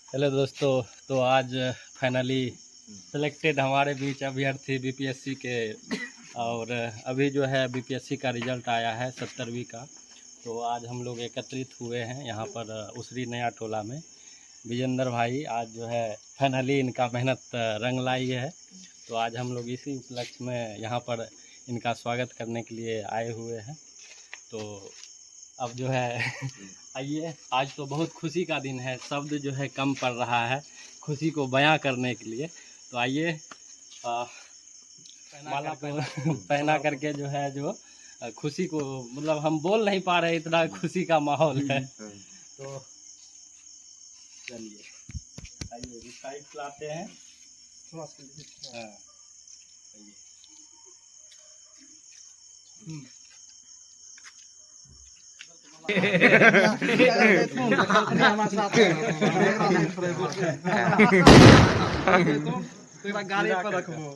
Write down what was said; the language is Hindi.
हेलो दोस्तों, तो आज फाइनली सेलेक्टेड हमारे बीच अभ्यर्थी बीपीएससी के, और अभी जो है बीपीएससी का रिज़ल्ट आया है 70वीं का। तो आज हम लोग एकत्रित हुए हैं यहाँ पर उसरी नया टोला में। विजेंद्र भाई आज जो है फाइनली इनका मेहनत रंग लाई है। तो आज हम लोग इसी उपलक्ष्य में यहाँ पर इनका स्वागत करने के लिए आए हुए हैं। तो अब जो है आइए, आज तो बहुत खुशी का दिन है, शब्द जो है कम पड़ रहा है खुशी को बयां करने के लिए। तो आइए माला पहना करके जो है जो खुशी को, मतलब हम बोल नहीं पा रहे, इतना खुशी का माहौल है। तो चलिए आइए मिठाई खिलाते हैं। हाँ आइए। गाड़ी पर रखबो।